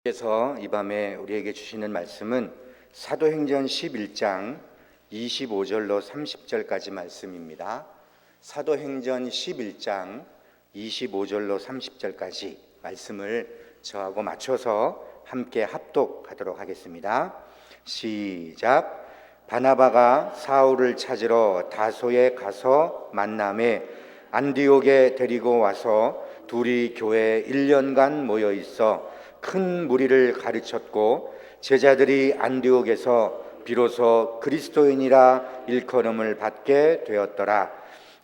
께서 이 밤에 우리에게 주시는 말씀은 사도행전 11장 25절로 30절까지 말씀입니다. 사도행전 11장 25절로 30절까지 말씀을 저하고 맞춰서 함께 합독하도록 하겠습니다. 시작. 바나바가 사울을 찾으러 다소에 가서 만남에 안디옥에 데리고 와서 둘이 교회에 1년간 모여 있어 큰 무리를 가르쳤고, 제자들이 안디옥에서 비로소 그리스도인이라 일컬음을 받게 되었더라.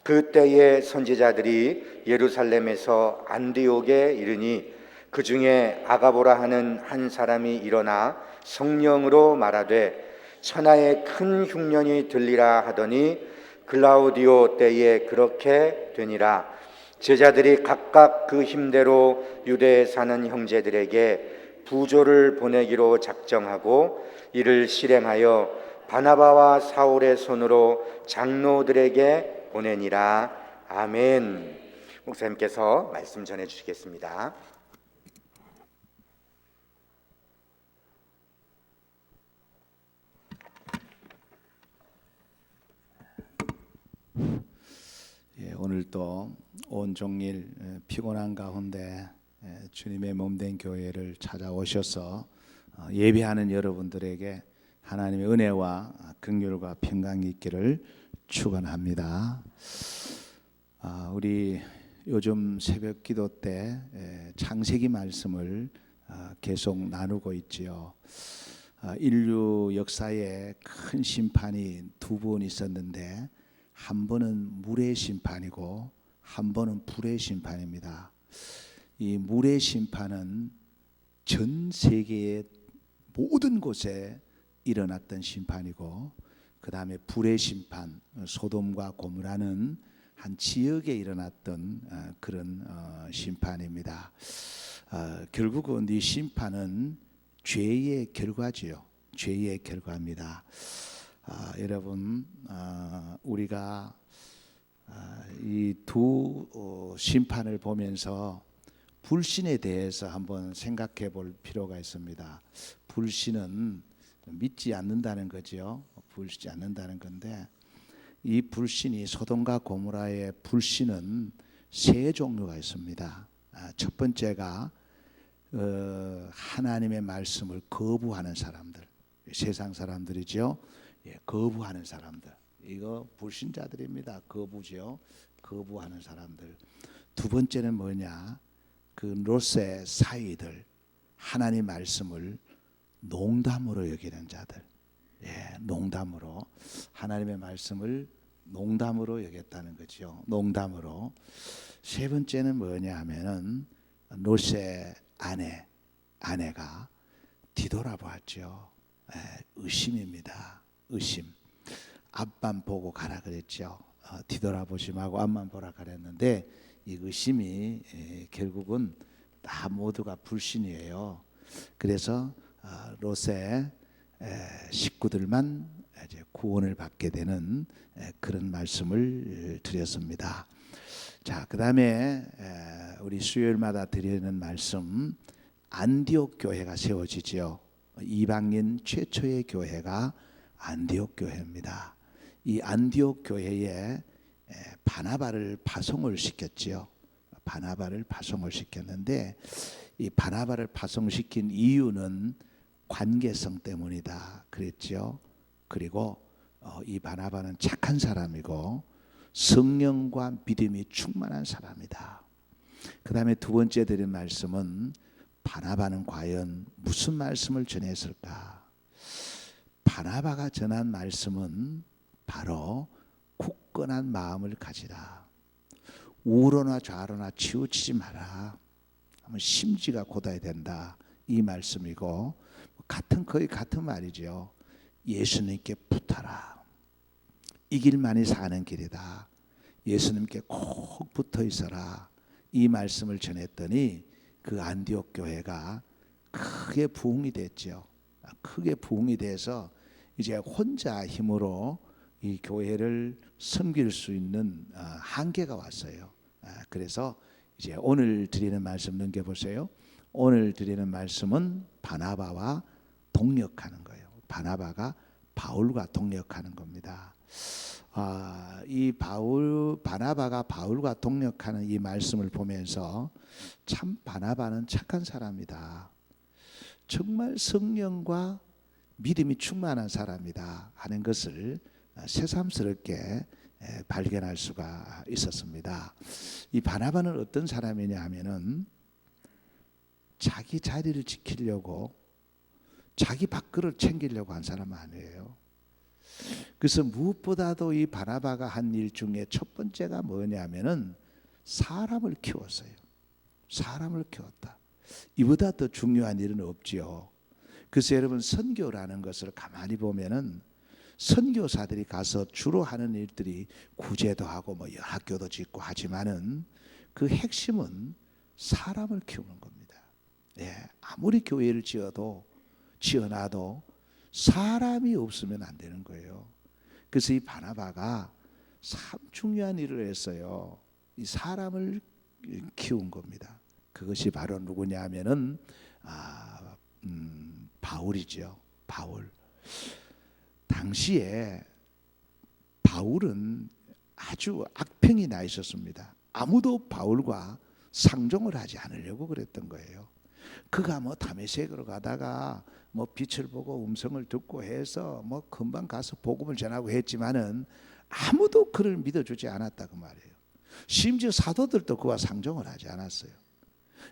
그때에 선지자들이 예루살렘에서 안디옥에 이르니 그 중에 아가보라 하는 한 사람이 일어나 성령으로 말하되 천하에 큰 흉년이 들리라 하더니 글라우디오 때에 그렇게 되니라. 제자들이 각각 그 힘대로 유대에 사는 형제들에게 부조를 보내기로 작정하고 이를 실행하여 바나바와 사울의 손으로 장로들에게 보내니라. 아멘. 목사님께서 말씀 전해 주시겠습니다. 오늘 또 온종일 피곤한 가운데 주님의 몸된 교회를 찾아오셔서 예배하는 여러분들에게 하나님의 은혜와 긍휼과 평강이 있기를 축원합니다. 우리 요즘 새벽 기도 때 창세기 말씀을 계속 나누고 있지요. 인류 역사에 큰 심판이 두 번 있었는데 한 번은 물의 심판이고 한 번은 불의 심판입니다. 이 물의 심판은 전 세계의 모든 곳에 일어났던 심판이고, 그 다음에 불의 심판, 소돔과 고모라는 한 지역에 일어났던 그런 심판입니다. 결국은 이 심판은 죄의 결과지요. 죄의 결과입니다. 여러분, 우리가 이 두 심판을 보면서 불신에 대해서 한번 생각해 볼 필요가 있습니다. 불신은 믿지 않는다는 거죠. 믿지 않는다는 건데, 이 불신이, 소돔과 고모라의 불신은 세 종류가 있습니다. 첫 번째가 하나님의 말씀을 거부하는 사람들, 세상 사람들이죠. 거부하는 사람들, 이거 불신자들입니다. 거부죠. 거부하는 사람들. 두 번째는 뭐냐? 그 롯의 사위들, 하나님 말씀을 농담으로 여기는 자들. 농담으로 하나님의 말씀을 농담으로 여겼다는 거죠. 농담으로. 세 번째는 뭐냐 하면은 롯의 아내가 뒤돌아보았죠. 의심입니다. 의심. 앞만 보고 가라 그랬죠. 뒤돌아보지 말고 앞만 보라 그랬는데, 이 의심이 결국은 다 모두가 불신이에요. 그래서 롯의 식구들만 이제 구원을 받게 되는 그런 말씀을 드렸습니다. 자, 그다음에 우리 수요일마다 드리는 말씀, 안디옥 교회가 세워지지요. 이방인 최초의 교회가 안디옥 교회입니다. 이 안디옥 교회에 바나바를 파송을 시켰지요. 바나바를 파송을 시켰는데, 이 바나바를 파송시킨 이유는 관계성 때문이다 그랬죠. 그리고 이 바나바는 착한 사람이고 성령과 믿음이 충만한 사람이다. 그 다음에 두 번째 드린 말씀은, 바나바는 과연 무슨 말씀을 전했을까? 바나바가 전한 말씀은 바로 굳건한 마음을 가지라. 우로나 좌로나 치우치지 마라. 심지가 곧아야 된다. 이 말씀이고, 거의 같은 말이죠. 예수님께 붙어라. 이 길만이 사는 길이다. 예수님께 꼭 붙어 있어라. 이 말씀을 전했더니 그 안디옥 교회가 크게 부흥이 됐죠. 크게 부흥이 돼서 이제 혼자 힘으로 이 교회를 섬길 수 있는 한계가 왔어요. 그래서 이제 오늘 드리는 말씀 넘겨보세요. 오늘 드리는 말씀은 바나바와 동역하는 거예요. 바나바가 바울과 동역하는 겁니다. 이 바나바가 바울과 동역하는 이 말씀을 보면서 참 바나바는 착한 사람이다. 정말 성령과 믿음이 충만한 사람이다 하는 것을 새삼스럽게 발견할 수가 있었습니다. 이 바나바는 어떤 사람이냐 하면은 자기 자리를 지키려고 자기 밥그릇을 챙기려고 한 사람 아니에요. 그래서 무엇보다도 이 바나바가 한 일 중에 첫 번째가 뭐냐면은 사람을 키웠어요. 사람을 키웠다. 이보다 더 중요한 일은 없지요. 그래서 여러분 선교라는 것을 가만히 보면은 선교사들이 가서 주로 하는 일들이 구제도 하고 뭐 학교도 짓고 하지만은 그 핵심은 사람을 키우는 겁니다. 예, 아무리 교회를 지어놔도 사람이 없으면 안 되는 거예요. 그래서 이 바나바가 참 중요한 일을 했어요. 이 사람을 키운 겁니다. 그것이 바로 누구냐 하면은 바울이죠. 바울. 당시에 바울은 아주 악평이 나 있었습니다. 아무도 바울과 상종을 하지 않으려고 그랬던 거예요. 그가 뭐 다메섹으로 가다가 뭐 빛을 보고 음성을 듣고 해서 뭐 금방 가서 복음을 전하고 했지만은 아무도 그를 믿어주지 않았다 그 말이에요. 심지어 사도들도 그와 상종을 하지 않았어요.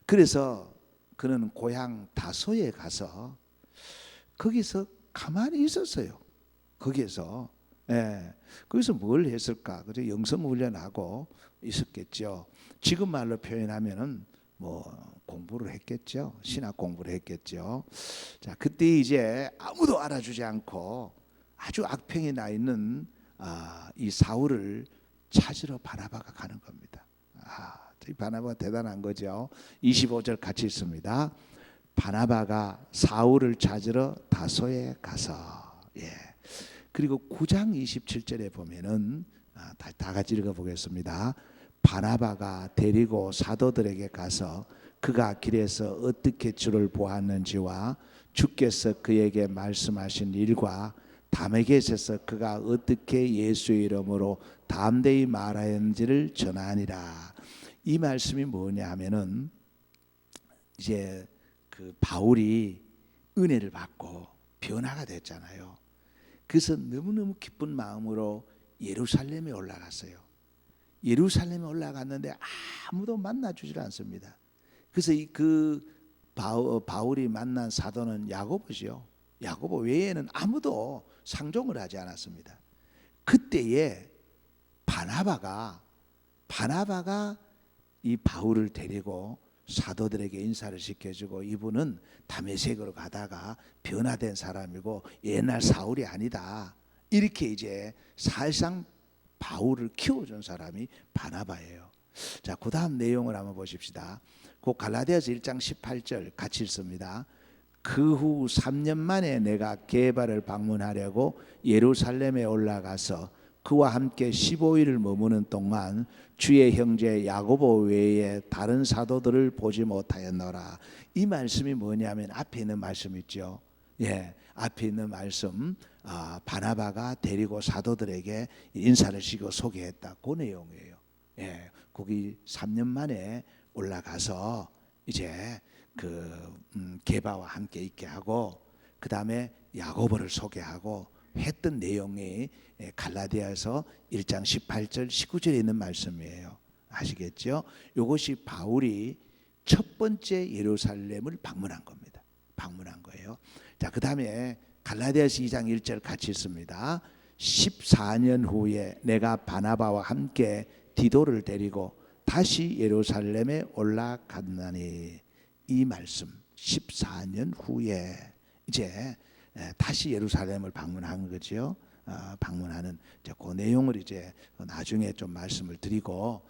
그래서 그는 고향 다소에 가서 거기서 가만히 있었어요. 거기서 거기서 뭘 했을까? 그래서 영성 훈련하고 있었겠죠. 지금 말로 표현하면은 뭐 공부를 했겠죠. 신학 공부를 했겠죠. 자, 그때 이제 아무도 알아주지 않고 아주 악평이 나 있는 이 사울을 찾으러 바나바가 가는 겁니다. 이 바나바가 대단한 거죠. 25절 같이 있습니다. 바나바가 사울을 찾으러 다소에 가서 그리고 9장 27절에 보면은 다 같이 읽어보겠습니다. 바나바가 데리고 사도들에게 가서 그가 길에서 어떻게 주를 보았는지와 주께서 그에게 말씀하신 일과 다메섹에서 그가 어떻게 예수의 이름으로 담대히 말하였는지를 전하니라. 이 말씀이 뭐냐 하면은 이제 그 바울이 은혜를 받고 변화가 됐잖아요. 그래서 너무너무 기쁜 마음으로 예루살렘에 올라갔어요. 예루살렘에 올라갔는데 아무도 만나주질 않습니다. 그래서 바울이 만난 사도는 야고보죠. 야고보 외에는 아무도 상종을 하지 않았습니다. 그때에 바나바가 이 바울을 데리고 사도들에게 인사를 시켜주고 이분은 다메섹으로 가다가 변화된 사람이고 옛날 사울이 아니다. 이렇게 이제 사실상 바울을 키워준 사람이 바나바예요. 자, 그 다음 내용을 한번 보십시다. 그 갈라디아서 1장 18절 같이 읽습니다. 그 후 3년 만에 내가 게바를 방문하려고 예루살렘에 올라가서 그와 함께 15일을 머무는 동안 주의 형제 야고보 외에 다른 사도들을 보지 못하였노라. 이 말씀이 뭐냐면 앞에 있는 말씀 있죠. 앞에 있는 말씀 바나바가 데리고 사도들에게 인사를 시키고 소개했다. 그 내용이에요. 거기 3년 만에 올라가서 이제 게바와 함께 있게 하고 그 다음에 야고보를 소개하고 했던 내용이 갈라디아서 1장 18절 19절에 있는 말씀이에요. 아시겠죠? 이것이 바울이 첫 번째 예루살렘을 방문한 겁니다. 방문한 거예요. 자, 그 다음에 갈라디아서 2장 1절 같이 있습니다. 14년 후에 내가 바나바와 함께 디도를 데리고 다시 예루살렘에 올라갔나니. 이 말씀 14년 후에 이제 다시 예루살렘을 방문한 거죠. 방문하는 그 내용을 이제 나중에 좀 말씀을 드리고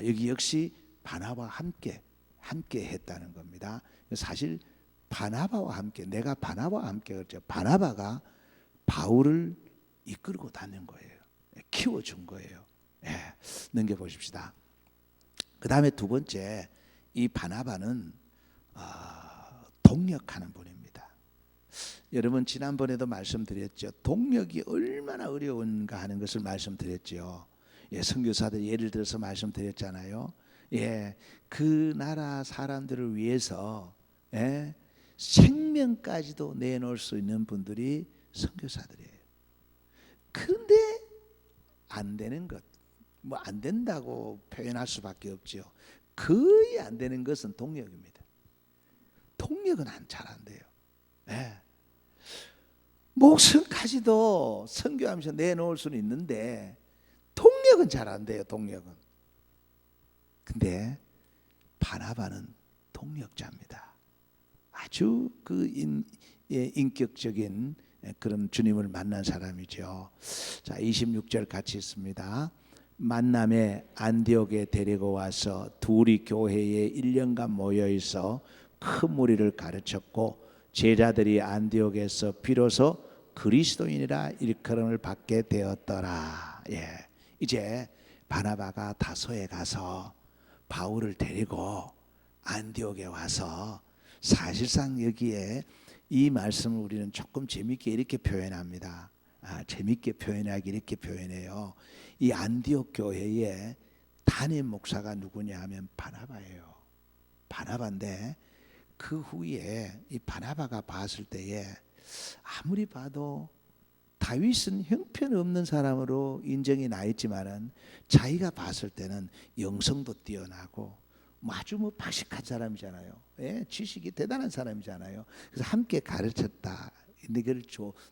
여기 역시 바나바와 함께 했다는 겁니다. 사실 바나바와 함께 내가 바나바와 함께 그렇죠. 바나바가 바울을 이끌고 다닌 거예요. 키워준 거예요. 넘겨 보십시다. 그 다음에 두 번째 이 바나바는 동역하는 분입니다. 여러분 지난번에도 말씀드렸죠. 동력이 얼마나 어려운가 하는 것을 말씀드렸죠. 예, 선교사들 예를 들어서 말씀드렸잖아요. 예, 그 나라 사람들을 위해서 예, 생명까지도 내놓을 수 있는 분들이 선교사들이에요. 그런데 안 되는 것, 뭐 안 된다고 표현할 수밖에 없죠. 거의 안 되는 것은 동력입니다. 동력은 잘 안 돼요. 예. 목숨까지도 선교하면서 내놓을 수는 있는데 동력은 잘 안 돼요. 동력은. 근데 바나바는 동력자입니다. 아주 그 인격적인 그런 주님을 만난 사람이죠. 자, 26절 같이 있습니다. 만남에 안디옥에 데리고 와서 둘이 교회에 1년간 모여 있어 큰 무리를 가르쳤고 제자들이 안디옥에서 비로소 그리스도인이라 일컬음을 받게 되었더라. 예, 이제 바나바가 다소에 가서 바울을 데리고 안디옥에 와서 사실상 여기에 이 말씀을 우리는 조금 재밌게 이렇게 표현합니다. 재밌게 표현하기 이렇게 표현해요. 이 안디옥 교회의 담임 목사가 누구냐 하면 바나바예요. 바나바인데 그 후에 이 바나바가 봤을 때에 아무리 봐도 다윗은 형편없는 사람으로 인정이 나 있지만은 자기가 봤을 때는 영성도 뛰어나고 아주 박식한 사람이잖아요. 예, 지식이 대단한 사람이잖아요. 그래서 함께 가르쳤다. 근데 그걸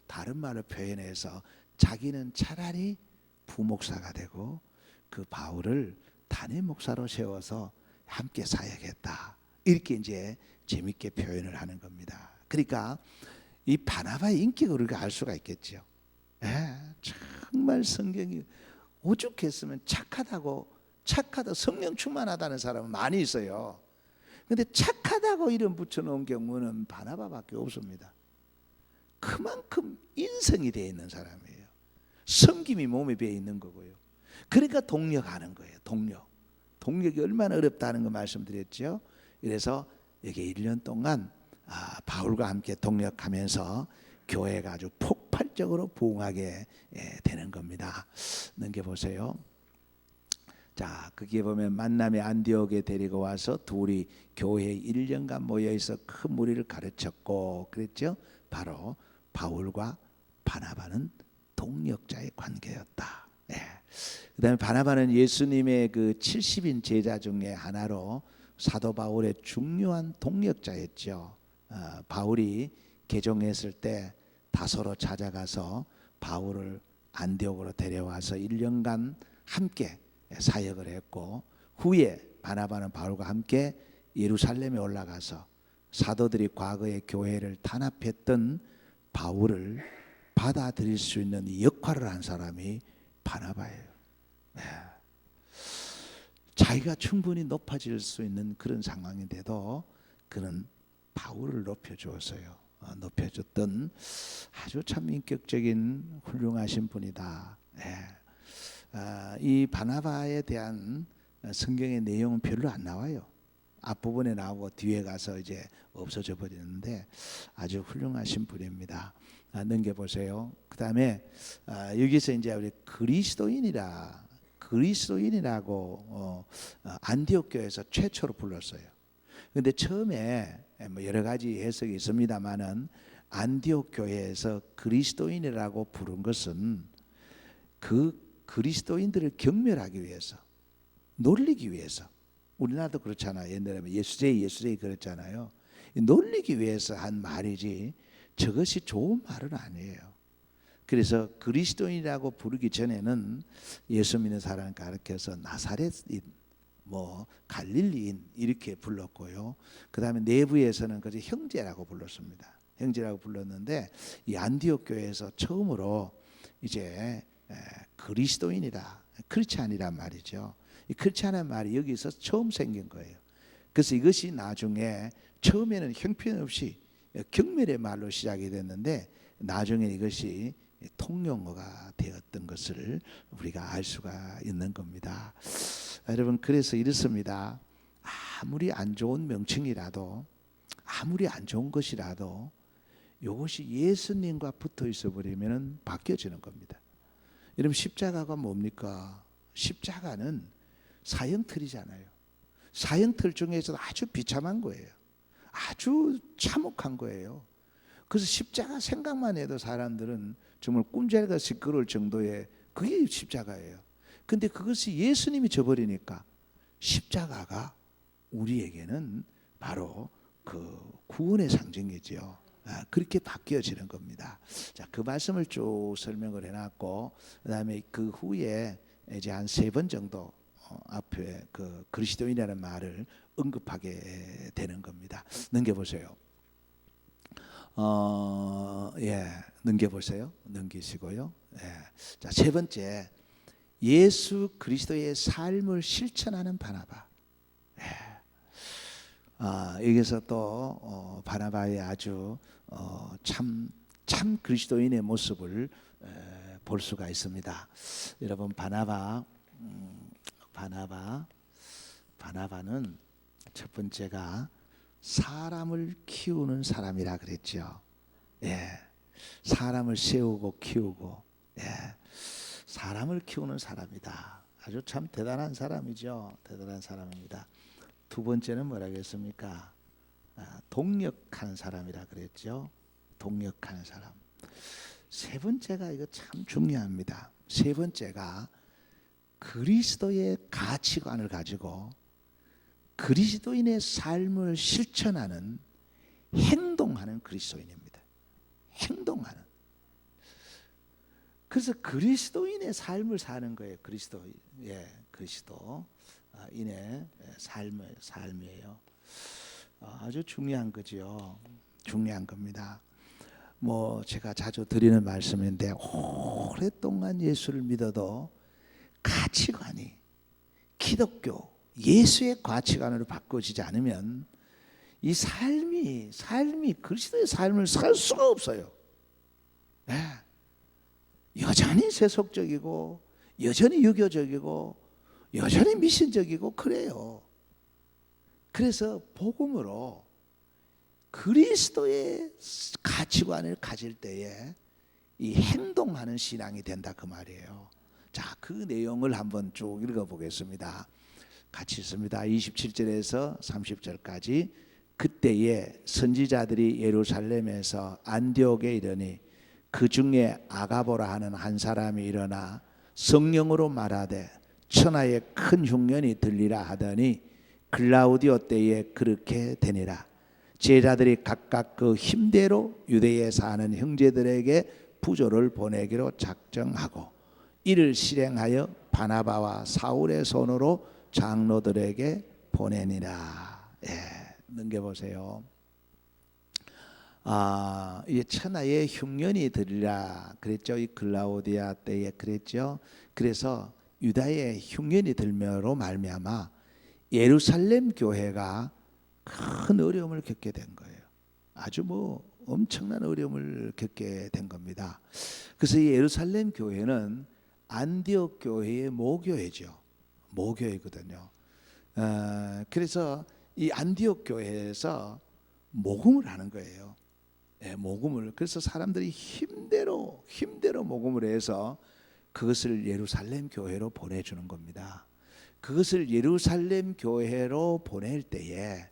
다른 말로 표현해서 자기는 차라리 부목사가 되고 그 바울을 담임 목사로 세워서 함께 사역했다. 이렇게 이제 재밌게 표현을 하는 겁니다. 그러니까 이 바나바의 인격을 우리가 알 수가 있겠죠. 예, 정말 성경이 오죽했으면 착하다고 성령 충만하다는 사람은 많이 있어요. 근데 착하다고 이름 붙여놓은 경우는 바나바밖에 없습니다. 그만큼 인성이 되어 있는 사람이에요. 섬김이 몸에 배어 있는 거고요. 그러니까 동력하는 거예요. 동력이 얼마나 어렵다는 거 말씀드렸죠. 그래서 여기 1년 동안 바울과 함께 동력하면서 교회가 아주 폭발적으로 부흥하게 되는 겁니다. 넘겨보세요. 자, 거기에 보면 만남의 안디옥에 데리고 와서 둘이 교회에 1년간 모여있어 큰 무리를 가르쳤고 그랬죠. 바로 바울과 바나바는 동력자의 관계였다. 네. 그 다음에 바나바는 예수님의 그 70인 제자 중에 하나로 사도 바울의 중요한 동력자였죠. 바울이 개종했을 때 다소로 찾아가서 바울을 안디옥으로 데려와서 1년간 함께 사역을 했고 후에 바나바는 바울과 함께 예루살렘에 올라가서 사도들이 과거에 교회를 탄압했던 바울을 받아들일 수 있는 이 역할을 한 사람이 바나바예요. 네. 자기가 충분히 높아질 수 있는 그런 상황인데도 그는 바울을 높여주었어요. 높여줬던 아주 참 인격적인 훌륭하신 분이다. 네. 이 바나바에 대한 성경의 내용은 별로 안 나와요. 앞부분에 나오고 뒤에 가서 이제 없어져 버리는데 아주 훌륭하신 분입니다. 넘겨보세요. 그 다음에 여기서 이제 우리 그리스도인이라고 안디옥 교회에서 최초로 불렀어요. 그런데 처음에 뭐 여러 가지 해석이 있습니다만은 안디옥 교회에서 그리스도인이라고 부른 것은 그 그리스도인들을 경멸하기 위해서, 놀리기 위해서. 우리나라도 그렇잖아요. 옛날에 예수제이 그랬잖아요. 놀리기 위해서 한 말이지 저것이 좋은 말은 아니에요. 그래서 그리스도인이라고 부르기 전에는 예수 믿는 사람을 가르쳐서 나사렛인, 뭐 갈릴리인 이렇게 불렀고요. 그 다음에 내부에서는 그저 형제라고 불렀습니다. 형제라고 불렀는데 이 안디옥 교회에서 처음으로 이제 그리스도인이라, 크리스찬이란 말이죠. 이 크리스찬이란 말이 여기서 처음 생긴 거예요. 그래서 이것이 나중에 처음에는 형편없이 경멸의 말로 시작이 됐는데 나중에 이것이 통용어가 되었던 것을 우리가 알 수가 있는 겁니다. 여러분, 그래서 이렇습니다. 아무리 안 좋은 명칭이라도, 아무리 안 좋은 것이라도 이것이 예수님과 붙어 있어 버리면 바뀌어지는 겁니다. 여러분 십자가가 뭡니까? 십자가는 사형틀이잖아요. 사형틀 중에서도 아주 비참한 거예요. 아주 참혹한 거예요. 그래서 십자가 생각만 해도 사람들은 정말 꿈자리가 시끄러울 정도의 그게 십자가예요. 근데 그것이 예수님이 져버리니까 십자가가 우리에게는 바로 그 구원의 상징이죠. 그렇게 바뀌어지는 겁니다. 자, 그 말씀을 쭉 설명을 해놨고, 그다음에 그 후에 이제 한 3번 정도 앞에 그 그리스도인이라는 말을 언급하게 되는 겁니다. 넘겨보세요. 넘겨보세요. 넘기시고요. 자, 3번째, 예수 그리스도의 삶을 실천하는 바나바. 여기서 또 바나바의 아주 참 그리스도인의 모습을 볼 수가 있습니다. 여러분 바나바는 첫 번째가 사람을 키우는 사람이라 그랬죠. 사람을 세우고 키우고, 사람을 키우는 사람이다. 아주 참 대단한 사람이죠. 대단한 사람입니다. 두 번째는 뭐라고 했습니까? 동력하는 사람이라 그랬죠. 동력하는 사람. 세 번째가 이거 참 중요합니다. 세 번째가 그리스도의 가치관을 가지고 그리스도인의 삶을 실천하는 행동하는 그리스도인입니다. 행동하는. 그래서 그리스도인의 삶을 사는 거예요. 그리스도인의 삶이에요. 아주 중요한 거지요. 중요한 겁니다. 뭐 제가 자주 드리는 말씀인데, 오랫동안 예수를 믿어도 가치관이 기독교 예수의 가치관으로 바꿔지지 않으면 이 삶이 그리스도의 삶을 살 수가 없어요. 여전히 세속적이고 여전히 유교적이고 여전히 미신적이고 그래요. 그래서 복음으로 그리스도의 가치관을 가질 때에 이 행동하는 신앙이 된다 그 말이에요. 자, 그 내용을 한번 쭉 읽어보겠습니다. 같이 있습니다. 27절에서 30절까지. 그때에 선지자들이 예루살렘에서 안디옥에 이르니 그 중에 아가보라 하는 한 사람이 일어나 성령으로 말하되 천하에 큰 흉년이 들리라 하더니 글라우디오 때에 그렇게 되니라. 제자들이 각각 그 힘대로 유대에 사는 형제들에게 부조를 보내기로 작정하고 이를 실행하여 바나바와 사울의 손으로 장로들에게 보내니라. 넘겨보세요. 이 천하에 흉년이 들리라 그랬죠. 이 글라우디아 때에 그랬죠. 그래서 유다에 흉년이 들며로 말미암아 예루살렘 교회가 큰 어려움을 겪게 된 거예요. 아주 엄청난 어려움을 겪게 된 겁니다. 그래서 이 예루살렘 교회는 안디옥 교회의 모교회죠. 모교회거든요. 그래서 이 안디옥 교회에서 모금을 하는 거예요. 모금을. 그래서 사람들이 힘대로 모금을 해서 그것을 예루살렘 교회로 보내주는 겁니다. 그것을 예루살렘 교회로 보낼 때에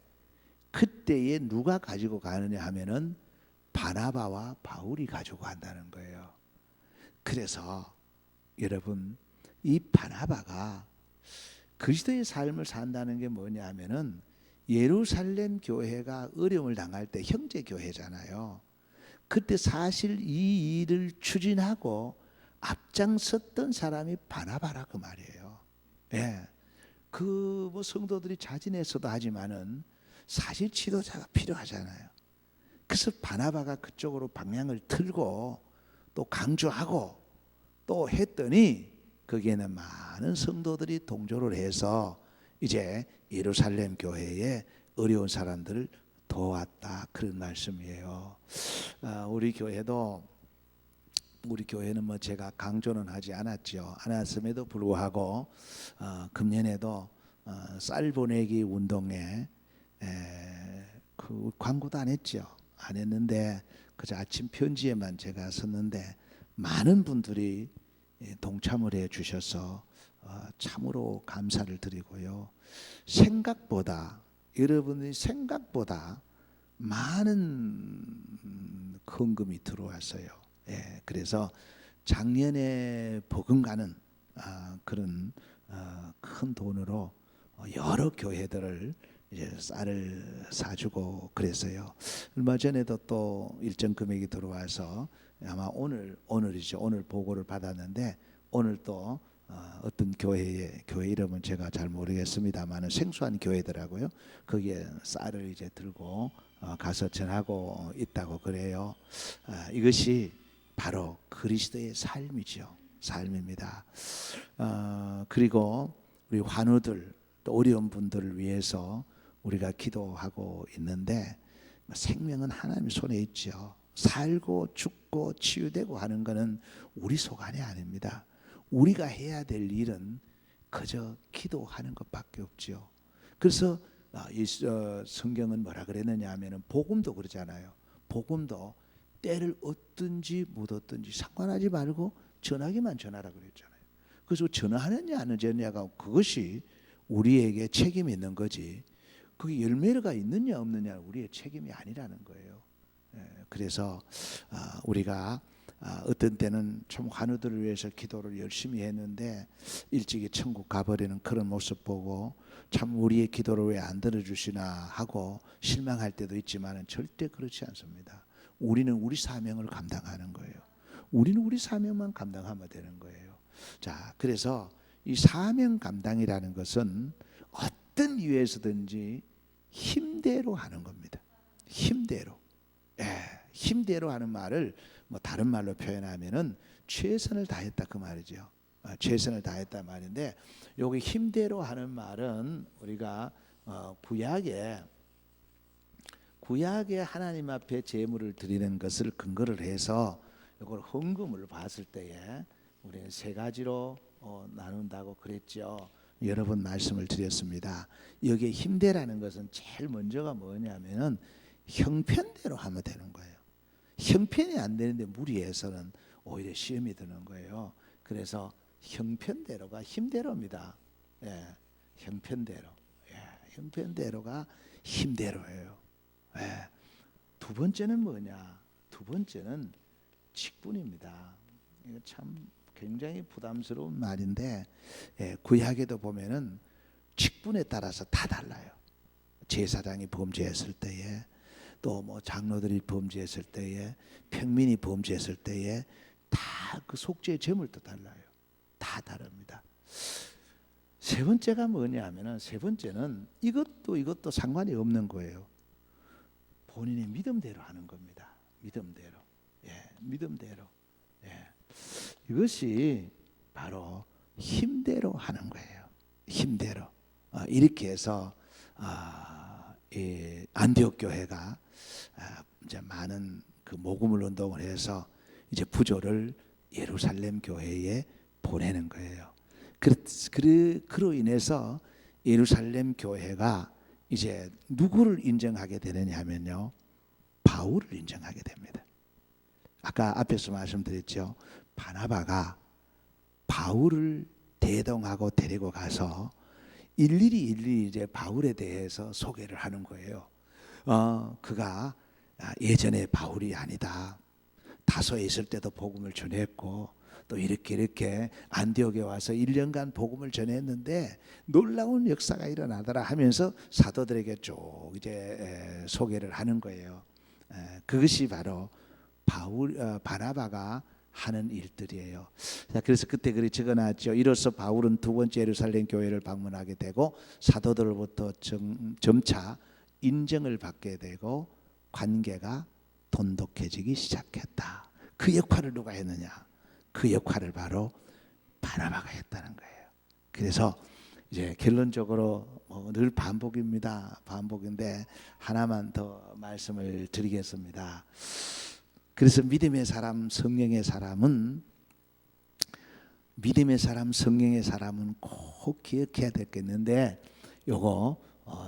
그때에 누가 가지고 가느냐 하면은 바나바와 바울이 가지고 간다는 거예요. 그래서 여러분 이 바나바가 그리스도의 삶을 산다는 게 뭐냐 하면은 예루살렘 교회가 어려움을 당할 때 형제 교회잖아요. 그때 사실 이 일을 추진하고 앞장섰던 사람이 바나바라 그 말이에요. 그 성도들이 자진해서도 하지만은 사실 지도자가 필요하잖아요. 그래서 바나바가 그쪽으로 방향을 틀고 또 강조하고 또 했더니 거기에는 많은 성도들이 동조를 해서 이제 예루살렘 교회에 어려운 사람들을 도왔다 그런 말씀이에요. 우리 교회는 제가 강조는 하지 않았음에도 불구하고 금년에도 쌀 보내기 운동에 그 광고도 안 했죠. 안 했는데 그저 아침 편지에만 제가 썼는데 많은 분들이 동참을 해 주셔서 참으로 감사를 드리고요. 생각보다 여러분이 생각보다 많은 헌금이 들어왔어요. 예, 그래서 작년에 버금가는 그런 큰 돈으로 여러 교회들을 이제 쌀을 사주고 그랬어요. 얼마 전에도 또 일정 금액이 들어와서 아마 오늘이죠. 오늘 보고를 받았는데 오늘 또 어떤 교회 이름은 제가 잘 모르겠습니다만은 생소한 교회더라고요. 거기에 쌀을 이제 들고 가서 전하고 있다고 그래요. 이것이 바로 그리스도의 삶이죠. 삶입니다. 그리고 우리 환우들 또 어려운 분들을 위해서 우리가 기도하고 있는데 생명은 하나님의 손에 있죠. 살고 죽고 치유되고 하는 것은 우리 속안이 아닙니다. 우리가 해야 될 일은 그저 기도하는 것밖에 없죠. 그래서 이 성경은 뭐라 그랬느냐 하면은 복음도 그러잖아요. 복음도 때를 얻든지 못 얻든지 상관하지 말고 전하기만 전하라고 그랬잖아요. 그래서 전하느냐 안 하느냐가 그것이 우리에게 책임이 있는 거지. 그게 열매가 있느냐 없느냐 우리의 책임이 아니라는 거예요. 그래서 우리가 어떤 때는 참 환우들을 위해서 기도를 열심히 했는데 일찍이 천국 가버리는 그런 모습 보고 참 우리의 기도를 왜 안 들어주시나 하고 실망할 때도 있지만 절대 그렇지 않습니다. 우리는 우리 사명을 감당하는 거예요. 우리는 우리 사명만 감당하면 되는 거예요. 자, 그래서 이 사명 감당이라는 것은 어떤 이유에서든지 힘대로 하는 겁니다. 힘대로. 힘대로 하는 말을 뭐 다른 말로 표현하면은 최선을 다했다 그 말이죠. 최선을 다했다 말인데 여기 힘대로 하는 말은 우리가 구약에 하나님 앞에 제물을 드리는 것을 근거를 해서 이걸 헌금을 봤을 때에 우리는 세 가지로 나눈다고 그랬죠. 여러 번 말씀을 드렸습니다. 여기에 힘대라는 것은 제일 먼저가 뭐냐면은 형편대로 하면 되는 거예요. 형편이 안 되는데 무리해서는 오히려 시험이 드는 거예요. 그래서 형편대로가 힘대로입니다. 형편대로. 형편대로가 힘대로예요. 두 번째는 뭐냐? 두 번째는 직분입니다. 이거 참 굉장히 부담스러운 말인데 구약에도 보면은 직분에 따라서 다 달라요. 제사장이 범죄했을 때에 또 뭐 장로들이 범죄했을 때에 평민이 범죄했을 때에 다 그 속죄의 제물도 달라요. 다 다릅니다. 세 번째가 뭐냐면은 세 번째는 이것도 상관이 없는 거예요. 본인의 믿음대로 하는 겁니다. 믿음대로. 믿음대로. 이것이 바로 힘대로 하는 거예요. 힘대로. 이렇게 해서 안디옥 교회가 이제 많은 그 모금을 운동을 해서 이제 부조를 예루살렘 교회에 보내는 거예요. 그로 인해서 예루살렘 교회가 이제 누구를 인정하게 되느냐 하면요, 바울을 인정하게 됩니다. 아까 앞에서 말씀드렸죠. 바나바가 바울을 대동하고 데리고 가서 일일이 이제 바울에 대해서 소개를 하는 거예요. 그가 예전에 바울이 아니다. 다소에 있을 때도 복음을 전했고 또 이렇게 안디옥에 와서 1년간 복음을 전했는데 놀라운 역사가 일어나더라 하면서 사도들에게 쭉 이제 소개를 하는 거예요. 그것이 바로 바나바가 하는 일들이에요. 자, 그래서 그때 글이 적어놨죠. 이로써 바울은 두 번째 예루살렘 교회를 방문하게 되고 사도들로부터 점차 인정을 받게 되고 관계가 돈독해지기 시작했다. 그 역할을 누가 했느냐? 그 역할을 바로 바나바가 했다는 거예요. 그래서 이제 결론적으로 늘 반복입니다. 반복인데 하나만 더 말씀을 드리겠습니다. 그래서 믿음의 사람, 성령의 사람은 꼭 기억해야 되겠는데 요거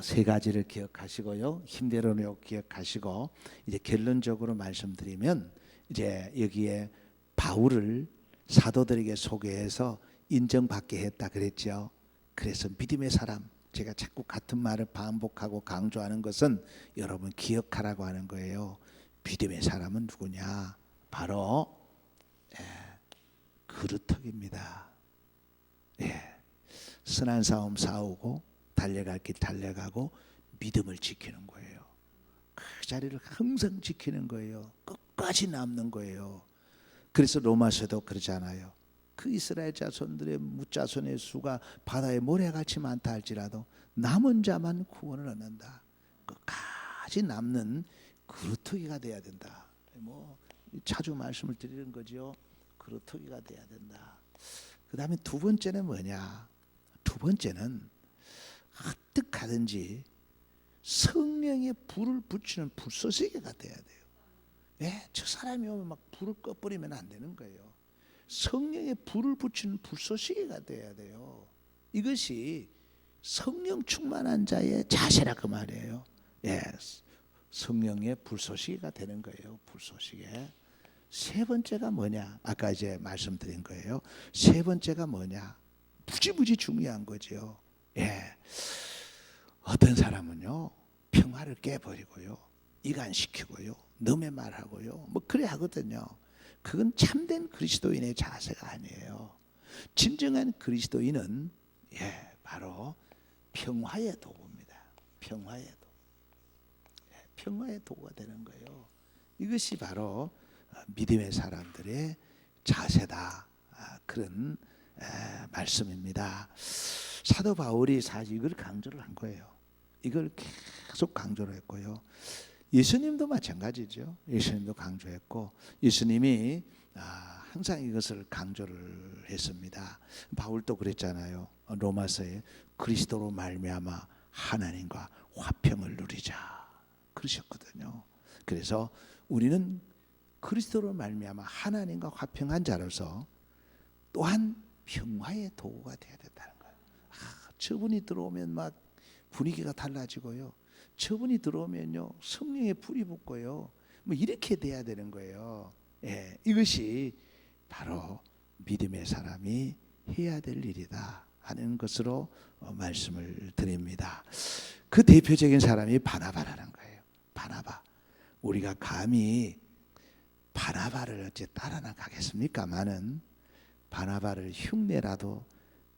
세 가지를 기억하시고요. 힘대로는 기억하시고 이제 결론적으로 말씀드리면 이제 여기에 바울을 사도들에게 소개해서 인정받게 했다 그랬죠. 그래서 믿음의 사람, 제가 자꾸 같은 말을 반복하고 강조하는 것은 여러분 기억하라고 하는 거예요. 믿음의 사람은 누구냐? 바로 그루터기입니다. 선한 싸움 싸우고 달려갈 길 달려가고 믿음을 지키는 거예요. 그 자리를 항상 지키는 거예요. 끝까지 남는 거예요. 그래서 로마서도 그러잖아요. 그 이스라엘 자손들의 무자손의 수가 바다의 모래같이 많다 할지라도 남은 자만 구원을 얻는다. 끝까지 남는 그루터기가 돼야 된다. 뭐 자주 말씀을 드리는 거죠. 그루터기가 돼야 된다. 그 다음에 두 번째는 뭐냐? 두 번째는 어떻게 하든지 성령의 불을 붙이는 불쏘시개가 돼야 돼요. 저 사람이 오면 막 불을 꺼버리면 안 되는 거예요. 성령의 불을 붙이는 불쏘시개가 돼야 돼요. 이것이 성령 충만한 자의 자세라고 말이에요. 성령의 불쏘시개가 되는 거예요. 불쏘시개. 세 번째가 뭐냐? 아까 이제 말씀드린 거예요. 세 번째가 뭐냐? 무지무지 중요한 거죠. 어떤 사람은요 평화를 깨버리고요, 이간시키고요, 넘의 말하고요, 뭐 그래 하거든요. 그건 참된 그리스도인의 자세가 아니에요. 진정한 그리스도인은 바로 평화의 도구입니다. 평화의 도구. 평화의 도구가 되는 거예요. 이것이 바로 믿음의 사람들의 자세다. 그런 말씀입니다. 사도 바울이 사실 이걸 강조를 한 거예요. 이걸 계속 강조를 했고요. 예수님도 마찬가지죠. 예수님도 강조했고 예수님이 항상 이것을 강조를 했습니다. 바울도 그랬잖아요. 로마서에 그리스도로 말미암아 하나님과 화평을 누리자 그러셨거든요. 그래서 우리는 그리스도로 말미암아 하나님과 화평한 자로서 또한 평화의 도구가 되어야 된다는 거예요. 저분이 들어오면 막 분위기가 달라지고요. 저분이 들어오면요 성령의 불이 붙고요. 뭐 이렇게 돼야 되는 거예요. 이것이 바로 믿음의 사람이 해야 될 일이다 하는 것으로 말씀을 드립니다. 그 대표적인 사람이 바나바라는 거예요. 바나바. 우리가 감히 바나바를 어째 따라 나가겠습니까마는 바나바를 흉내라도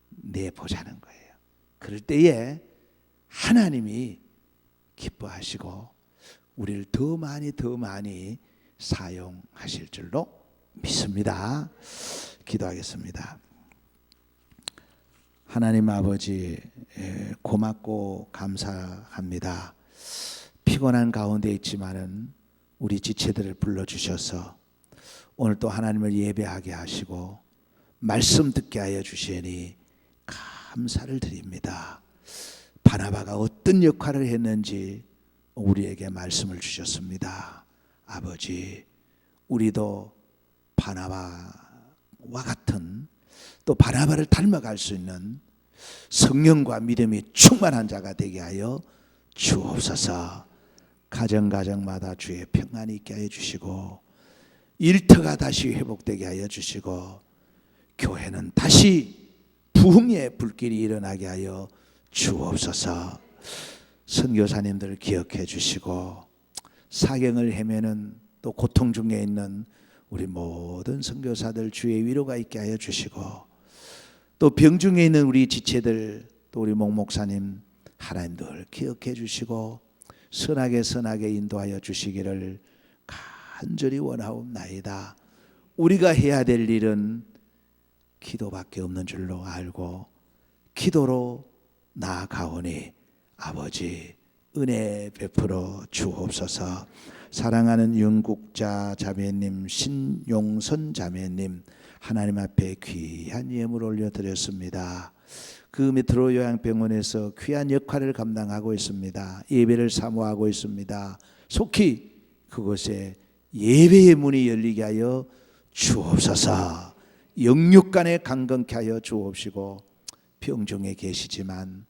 내보자는 거예요. 그럴 때에 하나님이 기뻐하시고 우리를 더 많이 사용하실 줄로 믿습니다. 기도하겠습니다. 하나님 아버지, 고맙고 감사합니다. 피곤한 가운데 있지만은 우리 지체들을 불러주셔서 오늘 또 하나님을 예배하게 하시고 말씀 듣게 하여 주시니 감사를 드립니다. 바나바가 어떤 역할을 했는지 우리에게 말씀을 주셨습니다. 아버지, 우리도 바나바와 같은 또 바나바를 닮아갈 수 있는 성령과 믿음이 충만한 자가 되게 하여 주옵소서. 가정마다 주의 평안이 있게 하여 주시고 일터가 다시 회복되게 하여 주시고 교회는 다시 부흥의 불길이 일어나게 하여 주옵소서. 선교사님들 기억해 주시고 사경을 헤매는 또 고통 중에 있는 우리 모든 선교사들 주의 위로가 있게 하여 주시고 또 병중에 있는 우리 지체들 또 우리 목목사님 하나님들 기억해 주시고 선하게 인도하여 주시기를 간절히 원하옵나이다. 우리가 해야 될 일은 기도밖에 없는 줄로 알고 기도로 나아가오니 아버지 은혜 베풀어 주옵소서. 사랑하는 윤국자 자매님, 신용선 자매님 하나님 앞에 귀한 예물 올려드렸습니다. 그 메트로 요양병원에서 귀한 역할을 감당하고 있습니다. 예배를 사모하고 있습니다. 속히 그곳에 예배의 문이 열리게 하여 주옵소서. 영육간에 강건케 하여 주옵시고 병중에 계시지만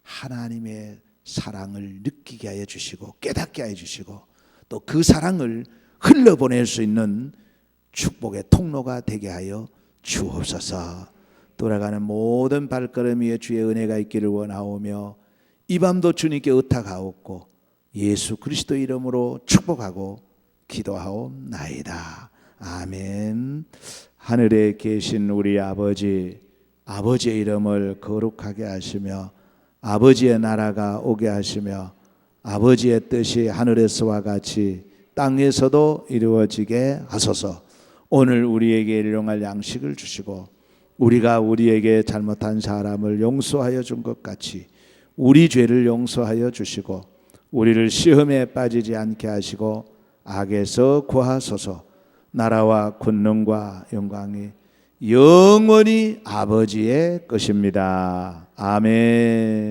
하나님의 사랑을 느끼게 하여 주시고 깨닫게 하여 주시고 또 그 사랑을 흘러보낼 수 있는 축복의 통로가 되게 하여 주옵소서. 돌아가는 모든 발걸음 위에 주의 은혜가 있기를 원하오며 이 밤도 주님께 의탁하옵고 예수 그리스도 이름으로 축복하고 기도하옵나이다. 아멘. 하늘에 계신 우리 아버지, 아버지의 이름을 거룩하게 하시며 아버지의 나라가 오게 하시며 아버지의 뜻이 하늘에서와 같이 땅에서도 이루어지게 하소서. 오늘 우리에게 일용할 양식을 주시고 우리가 우리에게 잘못한 사람을 용서하여 준 것 같이 우리 죄를 용서하여 주시고 우리를 시험에 빠지지 않게 하시고 악에서 구하소서. 나라와 권능과 영광이 영원히 아버지의 것입니다. 아멘.